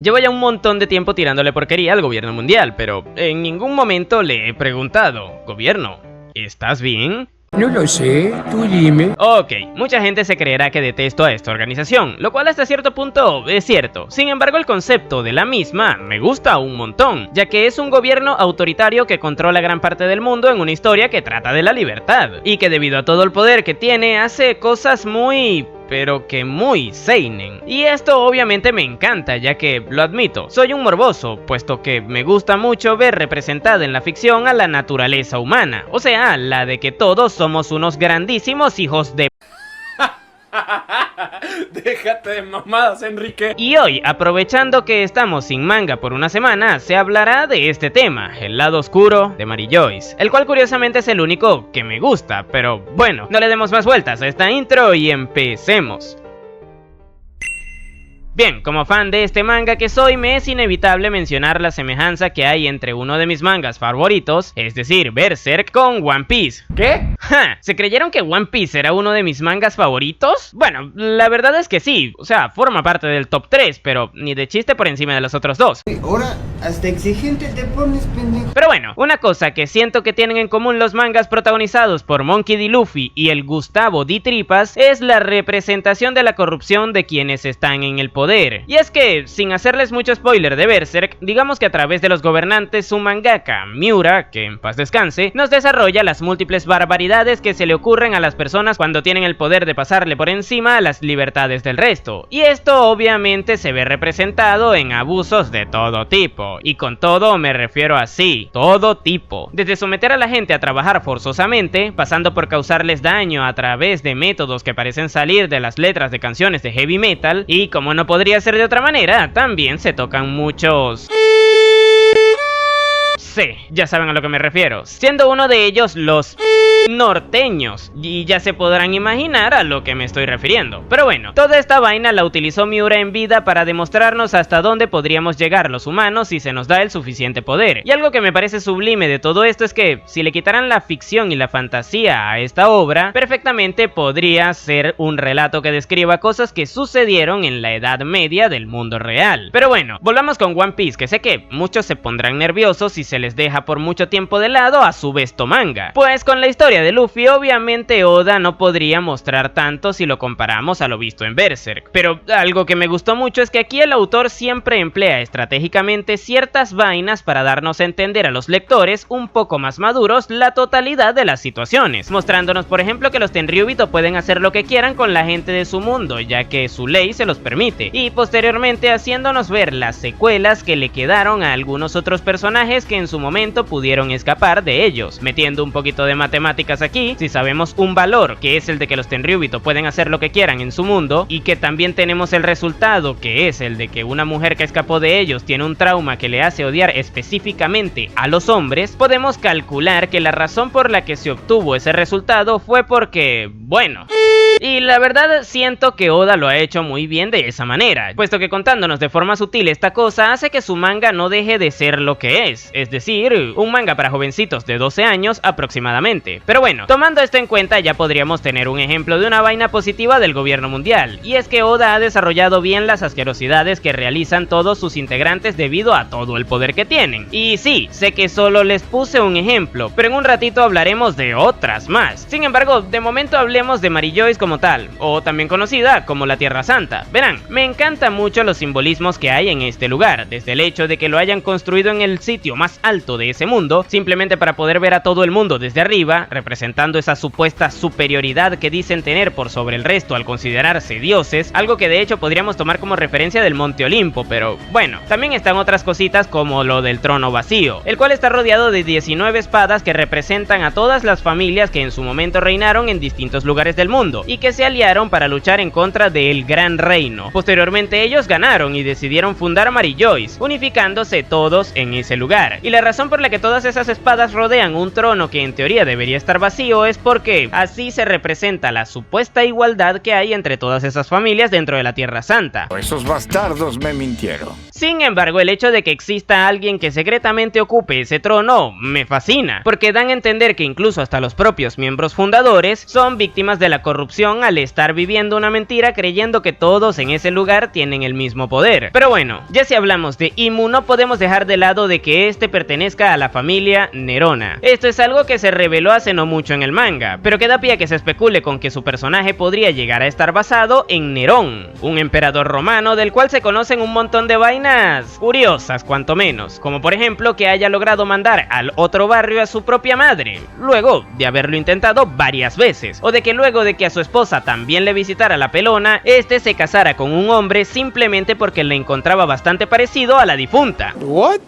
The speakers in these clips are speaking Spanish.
Llevo ya un montón de tiempo tirándole porquería al gobierno mundial, pero en ningún momento le he preguntado, gobierno, ¿estás bien? No lo sé, tú dime. Ok, mucha gente se creerá que detesto a esta organización, lo cual hasta cierto punto es cierto. Sin embargo, el concepto de la misma me gusta un montón, ya que es un gobierno autoritario que controla gran parte del mundo en una historia que trata de la libertad, y que debido a todo el poder que tiene, hace cosas pero que muy seinen. Y esto obviamente me encanta, ya que, lo admito, soy un morboso, puesto que me gusta mucho ver representada en la ficción a la naturaleza humana, o sea, la de que todos somos unos grandísimos hijos de... Déjate de mamadas, Enrique. Y hoy, aprovechando que estamos sin manga por una semana, se hablará de este tema, el lado oscuro de Mary Joyce, el cual curiosamente es el único que me gusta, pero bueno, no le demos más vueltas a esta intro y empecemos. Bien, como fan de este manga que soy, me es inevitable mencionar la semejanza que hay entre uno de mis mangas favoritos, es decir, Berserk, con One Piece. ¿Qué? ¡Ja! ¿Se creyeron que One Piece era uno de mis mangas favoritos? Bueno, la verdad es que sí, o sea, forma parte del top 3, pero ni de chiste por encima de los otros dos. Ahora, hasta exigente te pones, pendejo. Pero bueno, una cosa que siento que tienen en común los mangas protagonizados por Monkey D. Luffy y el Gustavo D. Tripas es la representación de la corrupción de quienes están en el poder. Y es que, sin hacerles mucho spoiler de Berserk, digamos que a través de los gobernantes su mangaka, Miura, que en paz descanse, nos desarrolla las múltiples barbaridades que se le ocurren a las personas cuando tienen el poder de pasarle por encima a las libertades del resto. Y esto obviamente se ve representado en abusos de todo tipo, y con todo me refiero a sí, todo tipo. Desde someter a la gente a trabajar forzosamente, pasando por causarles daño a través de métodos que parecen salir de las letras de canciones de heavy metal, y como no podría ser de otra manera, también se tocan muchos... Sí, ya saben a lo que me refiero, siendo uno de ellos los norteños, y ya se podrán imaginar a lo que me estoy refiriendo. Pero bueno, toda esta vaina la utilizó Miura en vida para demostrarnos hasta dónde podríamos llegar los humanos si se nos da el suficiente poder. Y algo que me parece sublime de todo esto es que, si le quitaran la ficción y la fantasía a esta obra, perfectamente podría ser un relato que describa cosas que sucedieron en la Edad Media del mundo real. Pero bueno, volvamos con One Piece, que sé que muchos se pondrán nerviosos si se les deja por mucho tiempo de lado a su besto manga. Pues con la historia de Luffy, obviamente Oda no podría mostrar tanto si lo comparamos a lo visto en Berserk, pero algo que me gustó mucho es que aquí el autor siempre emplea estratégicamente ciertas vainas para darnos a entender a los lectores un poco más maduros la totalidad de las situaciones, mostrándonos por ejemplo que los Tenryubito pueden hacer lo que quieran con la gente de su mundo, ya que su ley se los permite, y posteriormente haciéndonos ver las secuelas que le quedaron a algunos otros personajes que en su momento pudieron escapar de ellos, metiendo un poquito de matemáticas aquí. Si sabemos un valor, que es el de que los Tenryubito pueden hacer lo que quieran en su mundo, y que también tenemos el resultado, que es el de que una mujer que escapó de ellos tiene un trauma que le hace odiar específicamente a los hombres, podemos calcular que la razón por la que se obtuvo ese resultado fue porque, bueno... Y la verdad siento que Oda lo ha hecho muy bien de esa manera, puesto que contándonos de forma sutil esta cosa hace que su manga no deje de ser lo que es decir, un manga para jovencitos de 12 años aproximadamente. Pero bueno, tomando esto en cuenta ya podríamos tener un ejemplo de una vaina positiva del gobierno mundial, y es que Oda ha desarrollado bien las asquerosidades que realizan todos sus integrantes debido a todo el poder que tienen. Y sí, sé que solo les puse un ejemplo, pero en un ratito hablaremos de otras más. Sin embargo, de momento hablemos de Mary Joyce como tal, o también conocida como la Tierra Santa. Verán, me encantan mucho los simbolismos que hay en este lugar, desde el hecho de que lo hayan construido en el sitio más alto de ese mundo, simplemente para poder ver a todo el mundo desde arriba, representando esa supuesta superioridad que dicen tener por sobre el resto al considerarse dioses, algo que de hecho podríamos tomar como referencia del Monte Olimpo, pero bueno, también están otras cositas como lo del trono vacío, el cual está rodeado de 19 espadas que representan a todas las familias que en su momento reinaron en distintos lugares del mundo, y que se aliaron para luchar en contra del Gran Reino. Posteriormente ellos ganaron y decidieron fundar Mary Joyce, unificándose todos en ese lugar. Y la razón por la que todas esas espadas rodean un trono que en teoría debería estar vacío es porque así se representa la supuesta igualdad que hay entre todas esas familias dentro de la Tierra Santa. Esos bastardos me mintieron. Sin embargo, el hecho de que exista alguien que secretamente ocupe ese trono me fascina, porque dan a entender que incluso hasta los propios miembros fundadores son víctimas de la corrupción frustración al estar viviendo una mentira creyendo que todos en ese lugar tienen el mismo poder. Pero bueno, ya si hablamos de Imu, no podemos dejar de lado de que este pertenezca a la familia Nerona. Esto es algo que se reveló hace no mucho en el manga, pero que da pie a que se especule con que su personaje podría llegar a estar basado en Nerón, un emperador romano del cual se conocen un montón de vainas curiosas cuanto menos, como por ejemplo que haya logrado mandar al otro barrio a su propia madre, luego de haberlo intentado varias veces, o de que luego de que a su esposa también le visitara la pelona, este se casara con un hombre simplemente porque le encontraba bastante parecido a la difunta. What?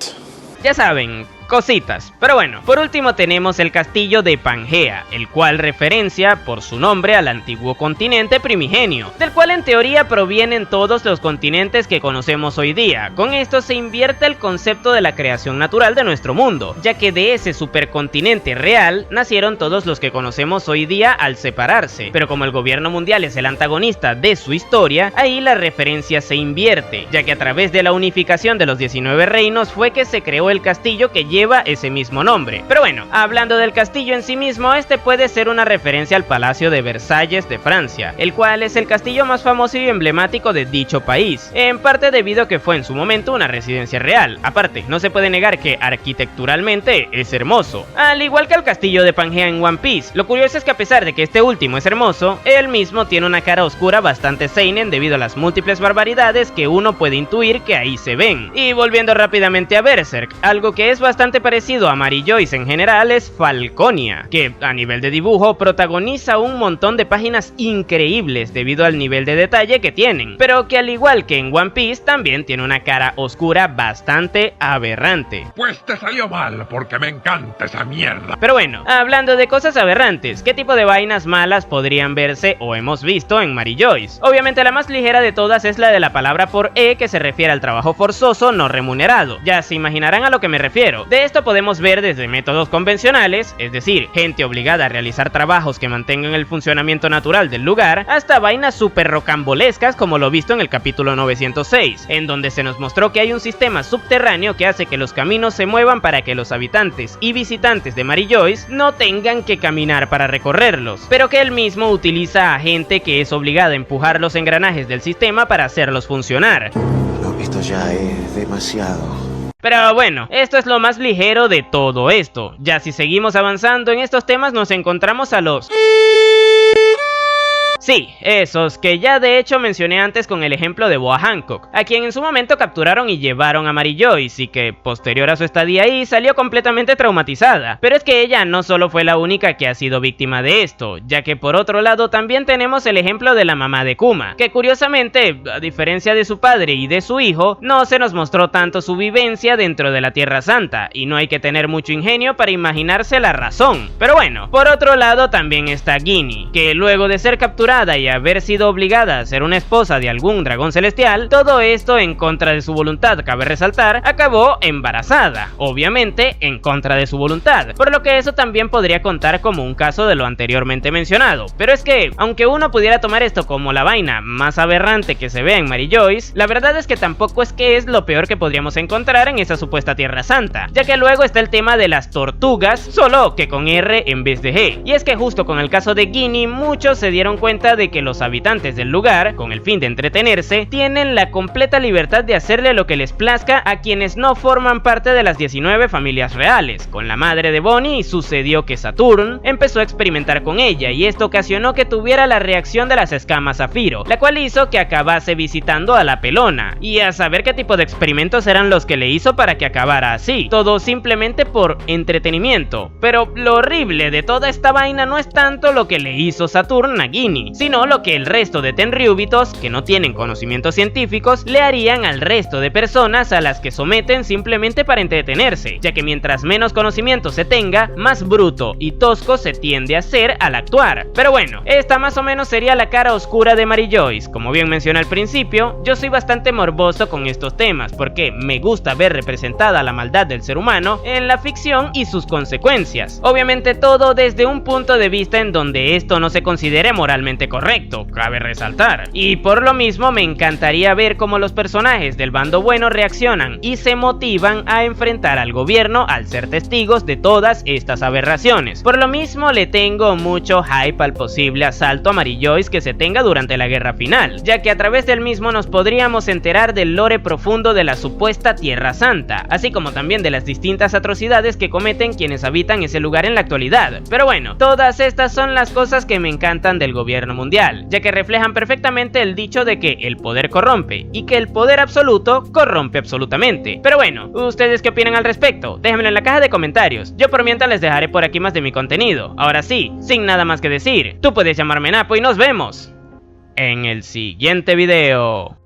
Ya saben, cositas. Pero bueno, por último tenemos el castillo de Pangea, el cual referencia por su nombre al antiguo continente primigenio, del cual en teoría provienen todos los continentes que conocemos hoy día. Con esto se invierte el concepto de la creación natural de nuestro mundo, ya que de ese supercontinente real nacieron todos los que conocemos hoy día al separarse, pero como el gobierno mundial es el antagonista de su historia, ahí la referencia se invierte, ya que a través de la unificación de los 19 reinos fue que se creó el castillo que lleva ese mismo nombre. Pero bueno, hablando del castillo en sí mismo, este puede ser una referencia al Palacio de Versalles de Francia, el cual es el castillo más famoso y emblemático de dicho país, en parte debido a que fue en su momento una residencia real. Aparte, no se puede negar que arquitecturalmente es hermoso, al igual que el castillo de Pangea en One Piece. Lo curioso es que a pesar de que este último es hermoso, él mismo tiene una cara oscura bastante seinen debido a las múltiples barbaridades que uno puede intuir que ahí se ven. Y volviendo rápidamente a Berserk, algo que es bastante parecido a Mary Joyce en general es Falconia, que a nivel de dibujo protagoniza un montón de páginas increíbles debido al nivel de detalle que tienen, pero que al igual que en One Piece también tiene una cara oscura bastante aberrante. Pues te salió mal, porque me encanta esa mierda. Pero bueno, hablando de cosas aberrantes, ¿qué tipo de vainas malas podrían verse o hemos visto en Mary Joyce? Obviamente la más ligera de todas es la de la palabra por que se refiere al trabajo forzoso no remunerado. Ya se imaginarán a lo que me refiero. De esto podemos ver desde métodos convencionales, es decir, gente obligada a realizar trabajos que mantengan el funcionamiento natural del lugar, hasta vainas súper rocambolescas como lo visto en el capítulo 906, en donde se nos mostró que hay un sistema subterráneo que hace que los caminos se muevan para que los habitantes y visitantes de Mary Joyce no tengan que caminar para recorrerlos, pero que él mismo utiliza a gente que es obligada a empujar los engranajes del sistema para hacerlos funcionar. Lo visto ya es demasiado. Pero bueno, esto es lo más ligero de todo esto. Ya si seguimos avanzando en estos temas nos encontramos a los... Sí, esos que ya de hecho mencioné antes con el ejemplo de Boa Hancock, a quien en su momento capturaron y llevaron a Mary Joyce y que posterior a su estadía ahí salió completamente traumatizada. Pero es que ella no solo fue la única que ha sido víctima de esto, ya que por otro lado también tenemos el ejemplo de la mamá de Kuma, que curiosamente, a diferencia de su padre y de su hijo, no se nos mostró tanto su vivencia dentro de la Tierra Santa, y no hay que tener mucho ingenio para imaginarse la razón. Pero bueno, por otro lado también está Ginny, que luego de ser capturada y haber sido obligada a ser una esposa de algún dragón celestial, todo esto en contra de su voluntad, cabe resaltar, acabó embarazada, obviamente en contra de su voluntad, por lo que eso también podría contar como un caso de lo anteriormente mencionado. Pero es que, aunque uno pudiera tomar esto como la vaina más aberrante que se ve en Mary Joyce, la verdad es que tampoco es que es lo peor que podríamos encontrar en esa supuesta Tierra Santa, ya que luego está el tema de las tortugas, solo que con R en vez de G, y es que justo con el caso de Ginny, muchos se dieron cuenta de que los habitantes del lugar, con el fin de entretenerse, tienen la completa libertad de hacerle lo que les plazca a quienes no forman parte de las 19 familias reales. Con la madre de Bonnie sucedió que Saturn empezó a experimentar con ella y esto ocasionó que tuviera la reacción de las escamas Zafiro, la cual hizo que acabase visitando a la pelona, y a saber qué tipo de experimentos eran los que le hizo para que acabara así, todo simplemente por entretenimiento. Pero lo horrible de toda esta vaina no es tanto lo que le hizo Saturn a Ginny, sino lo que el resto de Tenryubitos, que no tienen conocimientos científicos, le harían al resto de personas a las que someten simplemente para entretenerse, ya que mientras menos conocimiento se tenga, más bruto y tosco se tiende a ser al actuar. Pero bueno, esta más o menos sería la cara oscura de Mary Joyce. Como bien mencioné al principio, yo soy bastante morboso con estos temas, porque me gusta ver representada la maldad del ser humano en la ficción y sus consecuencias. Obviamente todo desde un punto de vista en donde esto no se considere moralmente políticamente correcto, cabe resaltar. Y por lo mismo me encantaría ver cómo los personajes del bando bueno reaccionan y se motivan a enfrentar al gobierno al ser testigos de todas estas aberraciones. Por lo mismo le tengo mucho hype al posible asalto a Mary Joyce que se tenga durante la guerra final, ya que a través del mismo nos podríamos enterar del lore profundo de la supuesta Tierra Santa, así como también de las distintas atrocidades que cometen quienes habitan ese lugar en la actualidad. Pero bueno, todas estas son las cosas que me encantan del gobierno mundial, ya que reflejan perfectamente el dicho de que el poder corrompe y que el poder absoluto corrompe absolutamente. Pero bueno, ¿ustedes qué opinan al respecto? Déjenmelo en la caja de comentarios. Yo por mientras les dejaré por aquí más de mi contenido. Ahora sí, sin nada más que decir, tú puedes llamarme Napo y nos vemos en el siguiente video.